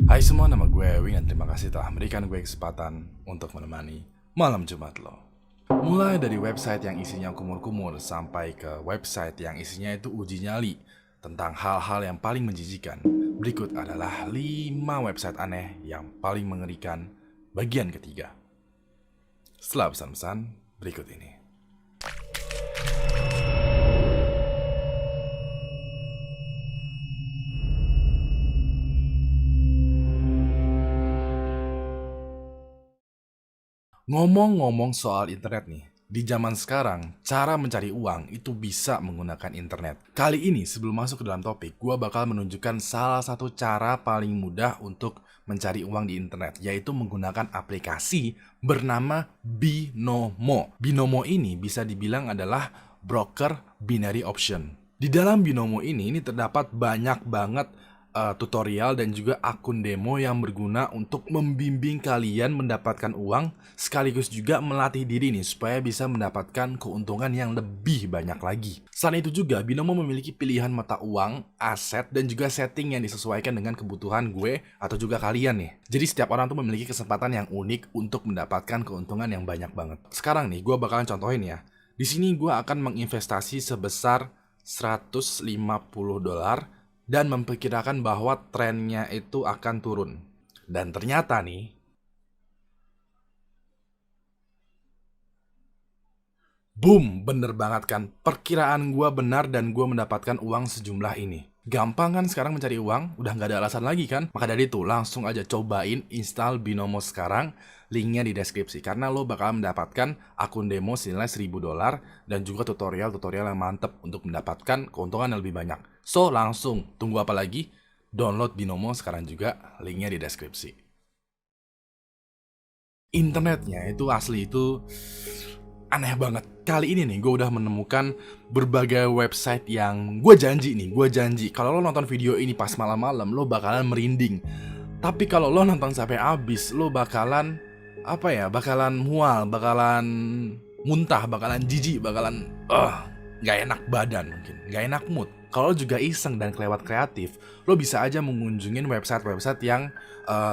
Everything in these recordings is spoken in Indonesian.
Hai semua, nama gue Ewing dan terima kasih telah memberikan gue kesempatan untuk menemani malam Jumat lo. Mulai dari website yang isinya kumur-kumur sampai ke website yang isinya itu uji nyali tentang hal-hal yang paling menjijikan. Berikut adalah 5 website aneh yang paling mengerikan bagian ketiga. Setelah pesan-pesan berikut ini. Ngomong-ngomong soal internet nih, di zaman sekarang, cara mencari uang itu bisa menggunakan internet. Kali ini sebelum masuk ke dalam topik, gue bakal menunjukkan salah satu cara paling mudah untuk mencari uang di internet, yaitu menggunakan aplikasi bernama Binomo. Binomo ini bisa dibilang adalah broker binary option. Di dalam Binomo ini terdapat banyak banget tutorial dan juga akun demo yang berguna untuk membimbing kalian mendapatkan uang sekaligus juga melatih diri nih supaya bisa mendapatkan keuntungan yang lebih banyak lagi. Selain itu juga Binomo memiliki pilihan mata uang, aset dan juga setting yang disesuaikan dengan kebutuhan gue atau juga kalian nih. Jadi setiap orang tuh memiliki kesempatan yang unik untuk mendapatkan keuntungan yang banyak banget. Sekarang nih gue bakalan contohin ya. Di sini gue akan menginvestasi sebesar $150 dan memperkirakan bahwa trennya itu akan turun. Dan ternyata nih, boom, bener banget kan. Perkiraan gue benar dan gue mendapatkan uang sejumlah ini. Gampang kan sekarang mencari uang? Udah nggak ada alasan lagi kan? Maka dari itu langsung aja cobain install Binomo sekarang. Linknya di deskripsi. Karena lo bakal mendapatkan akun demo senilai $1.000 dan juga tutorial-tutorial yang mantep untuk mendapatkan keuntungan yang lebih banyak. So langsung, tunggu apa lagi? Download Binomo sekarang juga. Linknya di deskripsi. Internetnya itu asli itu aneh banget. Kali ini nih gue udah menemukan berbagai website yang gue janji kalau lo nonton video ini pas malam-malam lo bakalan merinding. Tapi kalau lo nonton sampai habis lo bakalan bakalan mual, bakalan muntah, bakalan jijik, bakalan gak enak badan mungkin, gak enak mood. Kalau juga iseng dan kelewat kreatif, lo bisa aja mengunjungin website-website yang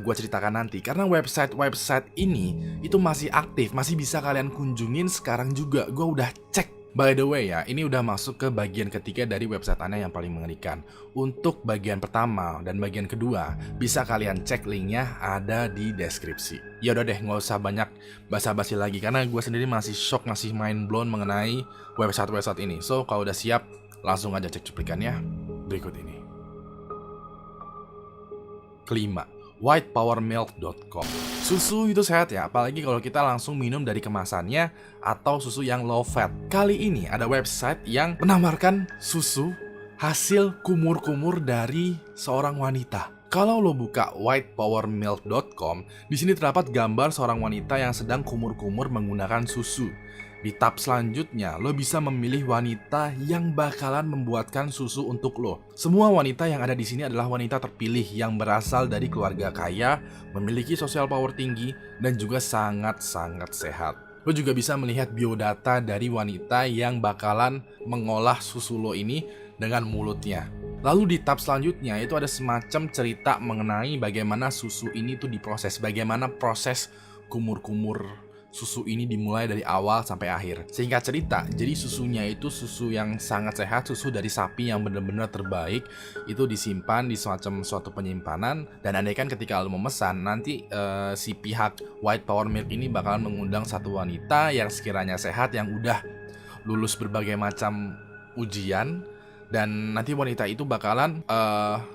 gue ceritakan nanti. Karena website-website ini itu masih aktif, masih bisa kalian kunjungin sekarang juga. Gue udah cek. By the way ya, ini udah masuk ke bagian ketiga dari website aneh yang paling mengerikan. Untuk bagian pertama dan bagian kedua, bisa kalian cek linknya ada di deskripsi. Ya udah deh, nggak usah banyak basa-basi lagi karena gue sendiri masih shock, masih mind blown mengenai website-website ini. So kalau udah siap, langsung aja cek cuplikannya berikut ini. Kelima, whitepowermilk.com. Susu itu sehat ya, apalagi kalau kita langsung minum dari kemasannya atau susu yang low fat. Kali ini ada website yang menawarkan susu hasil kumur-kumur dari seorang wanita. Kalau lo buka whitepowermilk.com, di sini terdapat gambar seorang wanita yang sedang kumur-kumur menggunakan susu. Di tab selanjutnya, lo bisa memilih wanita yang bakalan membuatkan susu untuk lo. Semua wanita yang ada di sini adalah wanita terpilih yang berasal dari keluarga kaya, memiliki social power tinggi, dan juga sangat-sangat sehat. Lo juga bisa melihat biodata dari wanita yang bakalan mengolah susu lo ini dengan mulutnya. Lalu di tab selanjutnya itu ada semacam cerita mengenai bagaimana susu ini tuh diproses, bagaimana proses kumur-kumur susu ini dimulai dari awal sampai akhir. Singkat cerita, jadi susunya itu susu yang sangat sehat, susu dari sapi yang benar-benar terbaik, itu disimpan di semacam suatu penyimpanan. Dan andaikan ketika lo memesan, nanti si pihak White Power Milk ini bakalan mengundang satu wanita yang sekiranya sehat, yang udah lulus berbagai macam ujian. Dan nanti wanita itu bakalan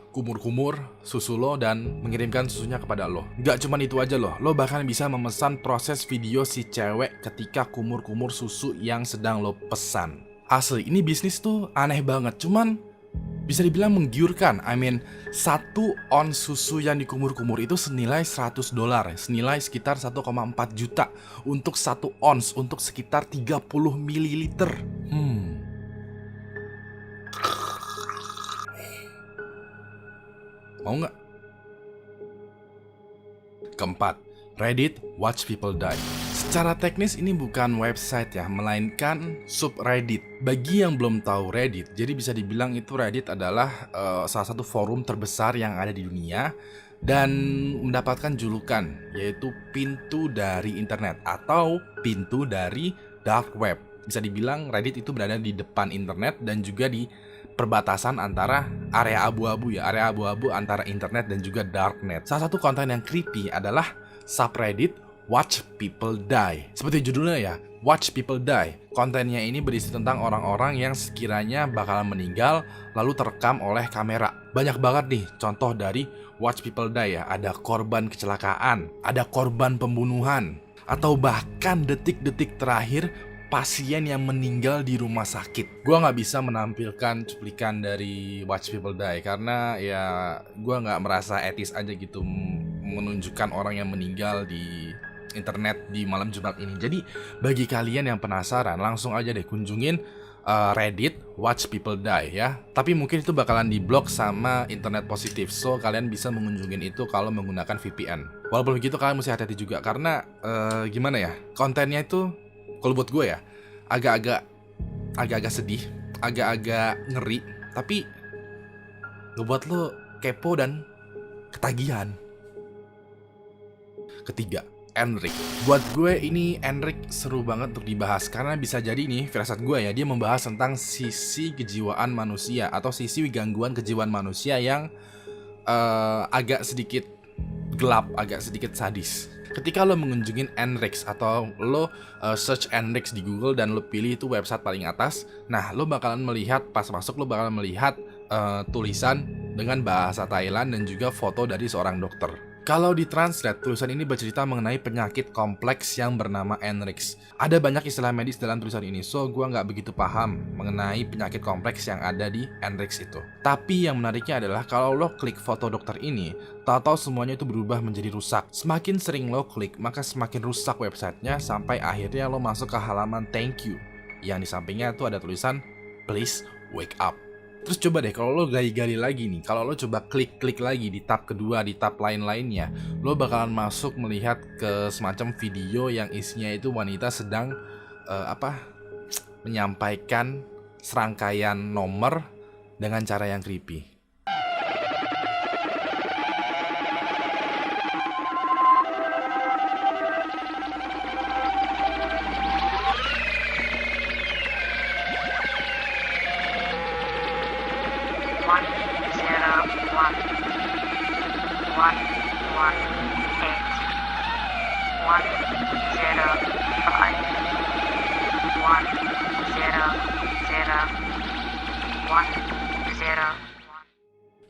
kumur-kumur susu lo dan mengirimkan susunya kepada lo. Gak cuman itu aja loh, lo bahkan bisa memesan proses video si cewek ketika kumur-kumur susu yang sedang lo pesan. Asli, ini bisnis tuh aneh banget, cuman bisa dibilang menggiurkan. I mean, 1 ons susu yang dikumur-kumur itu senilai $100, senilai sekitar 1,4 juta untuk 1 ons, untuk sekitar 30 ml. Mau nggak? Keempat, Reddit Watch People Die. Secara teknis ini bukan website ya, melainkan subreddit. Bagi yang belum tahu Reddit, jadi bisa dibilang itu Reddit adalah salah satu forum terbesar yang ada di dunia. dan mendapatkan julukan yaitu pintu dari internet atau pintu dari dark web. Bisa dibilang Reddit itu berada di depan internet dan juga di perbatasan antara area abu-abu ya, area abu-abu antara internet dan juga darknet. Salah satu konten yang creepy adalah subreddit Watch People Die. Seperti judulnya ya, Watch People Die. Kontennya ini berisi tentang orang-orang yang sekiranya bakalan meninggal lalu terekam oleh kamera. Banyak banget nih contoh dari Watch People Die ya. Ada korban kecelakaan, ada korban pembunuhan, atau bahkan detik-detik terakhir pasien yang meninggal di rumah sakit. Gua nggak bisa menampilkan cuplikan dari Watch People Die karena ya gua nggak merasa etis aja gitu menunjukkan orang yang meninggal di internet di malam Jumat ini. Jadi bagi kalian yang penasaran, langsung aja deh kunjungin Reddit Watch People Die ya. Tapi mungkin itu bakalan diblok sama internet positif, so kalian bisa mengunjungin itu kalau menggunakan VPN. Walaupun begitu kalian mesti hati-hati juga karena gimana ya, kontennya itu kalau buat gue ya agak-agak sedih, agak-agak ngeri, tapi ngebuat lo kepo dan ketagihan. Ketiga, Enric. Buat gue ini Enric seru banget untuk dibahas karena bisa jadi nih firasat gue ya, dia membahas tentang sisi kejiwaan manusia atau sisi gangguan kejiwaan manusia yang agak sedikit gelap, agak sedikit sadis. Ketika lo mengunjungin Enric atau lo search Enric di Google dan lo pilih itu website paling atas, nah lo bakalan melihat, pas masuk lo bakalan melihat tulisan dengan bahasa Thailand dan juga foto dari seorang dokter. Kalau ditranslate, tulisan ini bercerita mengenai penyakit kompleks yang bernama Enric. Ada banyak istilah medis dalam tulisan ini, so gue nggak begitu paham mengenai penyakit kompleks yang ada di Enric itu. Tapi yang menariknya adalah kalau lo klik foto dokter ini, tahu-tahu semuanya itu berubah menjadi rusak. Semakin sering lo klik, maka semakin rusak websitenya sampai akhirnya lo masuk ke halaman thank you. Yang di sampingnya itu ada tulisan please wake up. Terus coba deh kalau lo gali-gali lagi nih, kalau lo coba klik-klik lagi di tab kedua, di tab lain-lainnya, lo bakalan masuk melihat ke semacam video yang isinya itu wanita sedang menyampaikan serangkaian nomor dengan cara yang creepy.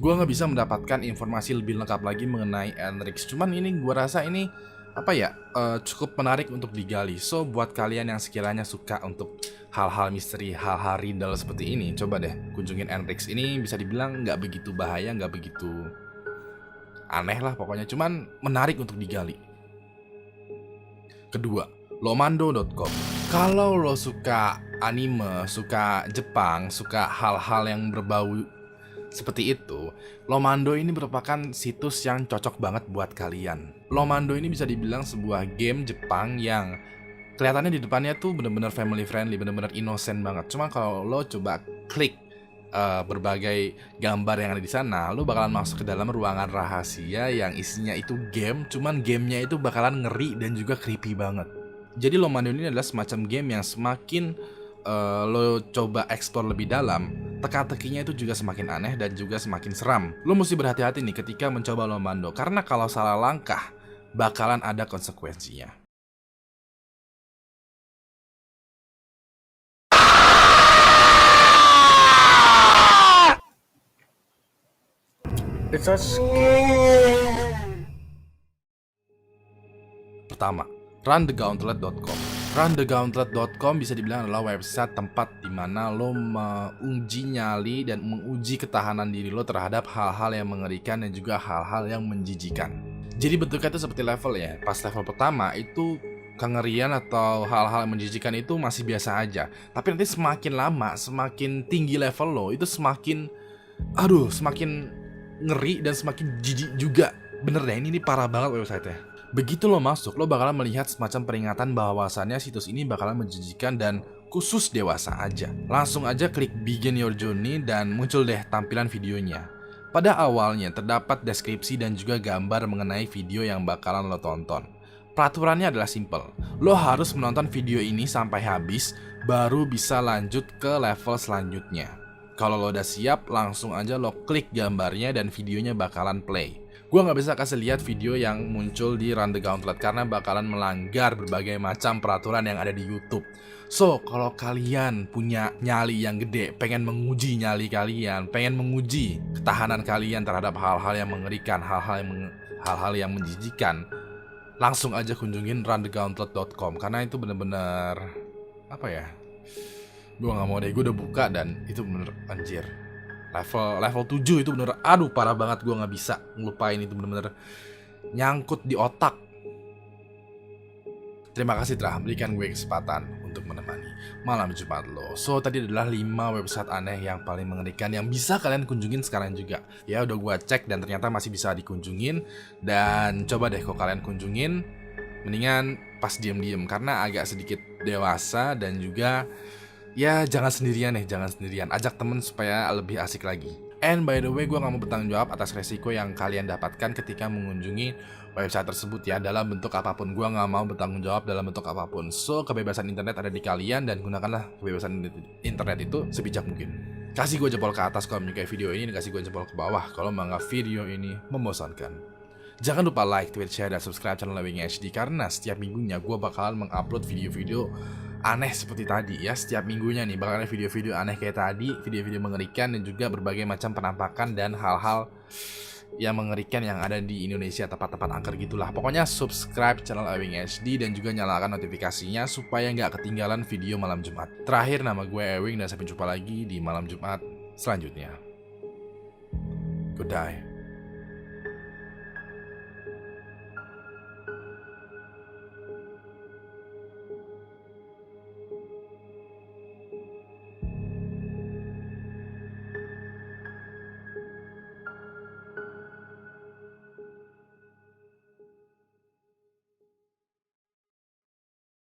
Gue nggak bisa mendapatkan informasi lebih lengkap lagi mengenai Enric. Cuman ini gue rasa ini cukup menarik untuk digali. So buat kalian yang sekiranya suka untuk hal-hal misteri, hal-hal riddle seperti ini, coba deh kunjungin Enric. Ini bisa dibilang nggak begitu bahaya, nggak begitu aneh lah pokoknya. Cuman menarik untuk digali. Kedua, Lomando.com. Kalau lo suka anime, suka Jepang, suka hal-hal yang berbau seperti itu, Lomando ini merupakan situs yang cocok banget buat kalian. Lomando ini bisa dibilang sebuah game Jepang yang kelihatannya di depannya tuh bener-bener family friendly, bener-bener innocent banget. Cuma kalau lo coba klik berbagai gambar yang ada di sana, lo bakalan masuk ke dalam ruangan rahasia yang isinya itu game, cuman gamenya itu bakalan ngeri dan juga creepy banget. Jadi Lomando ini adalah semacam game yang semakin lo coba explore lebih dalam, teka-tekinya itu juga semakin aneh dan juga semakin seram. Lo mesti berhati-hati nih ketika mencoba Lomando, karena kalau salah langkah, bakalan ada konsekuensinya. Pertama, runthegauntlet.com. Runthegauntlet.com bisa dibilang adalah website tempat di mana lo menguji nyali dan menguji ketahanan diri lo terhadap hal-hal yang mengerikan dan juga hal-hal yang menjijikan. Jadi bentuknya itu seperti level ya. Pas level pertama itu kengerian atau hal-hal menjijikan itu masih biasa aja. Tapi nanti semakin lama, semakin tinggi level lo, itu semakin ngeri dan semakin jijik juga. Bener deh, ini parah banget website-nya. Begitu lo masuk, lo bakalan melihat semacam peringatan bahwasannya situs ini bakalan menjijikan dan khusus dewasa aja. Langsung aja klik begin your journey dan muncul deh tampilan videonya. Pada awalnya terdapat deskripsi dan juga gambar mengenai video yang bakalan lo tonton. Peraturannya adalah simple. Lo harus menonton video ini sampai habis, baru bisa lanjut ke level selanjutnya. Kalau lo udah siap, langsung aja lo klik gambarnya dan videonya bakalan play. Gua nggak bisa kasih lihat video yang muncul di Run the Gauntlet karena bakalan melanggar berbagai macam peraturan yang ada di YouTube. So, kalau kalian punya nyali yang gede, pengen menguji nyali kalian, pengen menguji ketahanan kalian terhadap hal-hal yang mengerikan, hal-hal yang menjijikan, langsung aja kunjungin runthegauntlet.com karena itu bener-bener apa ya? Gue nggak mau deh, gue udah buka dan itu bener anjir. Level 7 itu bener, aduh parah banget, gue nggak bisa ngelupain itu, bener-bener nyangkut di otak. Terima kasih telah memberikan gue kesempatan untuk menemani malam Jumat lo. So, tadi adalah 5 website aneh yang paling mengerikan yang bisa kalian kunjungin sekarang juga. Ya, udah gue cek dan ternyata masih bisa dikunjungin. Dan coba deh kalau kalian kunjungin, mendingan pas diem-diem karena agak sedikit dewasa dan juga ya jangan sendirian nih, jangan sendirian. Ajak temen supaya lebih asik lagi. And by the way, gue gak mau bertanggung jawab atas resiko yang kalian dapatkan ketika mengunjungi website tersebut ya, dalam bentuk apapun. Gue gak mau bertanggung jawab dalam bentuk apapun. So, kebebasan internet ada di kalian dan gunakanlah kebebasan internet itu sebijak mungkin. Kasih gue jempol ke atas kalau menyukai video ini, dan kasih gue jempol ke bawah kalau menganggap video ini membosankan. Jangan lupa like, tweet, share, dan subscribe channel Ewing HD karena setiap minggunya gue bakalan mengupload video-video aneh seperti tadi ya. Setiap minggunya nih bakal ada video-video aneh kayak tadi, video-video mengerikan dan juga berbagai macam penampakan dan hal-hal yang mengerikan yang ada di Indonesia, tempat-tempat angker gitulah. Pokoknya subscribe channel Ewing HD dan juga nyalakan notifikasinya supaya nggak ketinggalan video malam Jumat. Terakhir, nama gue Ewing dan sampai jumpa lagi di malam Jumat selanjutnya. Goodbye.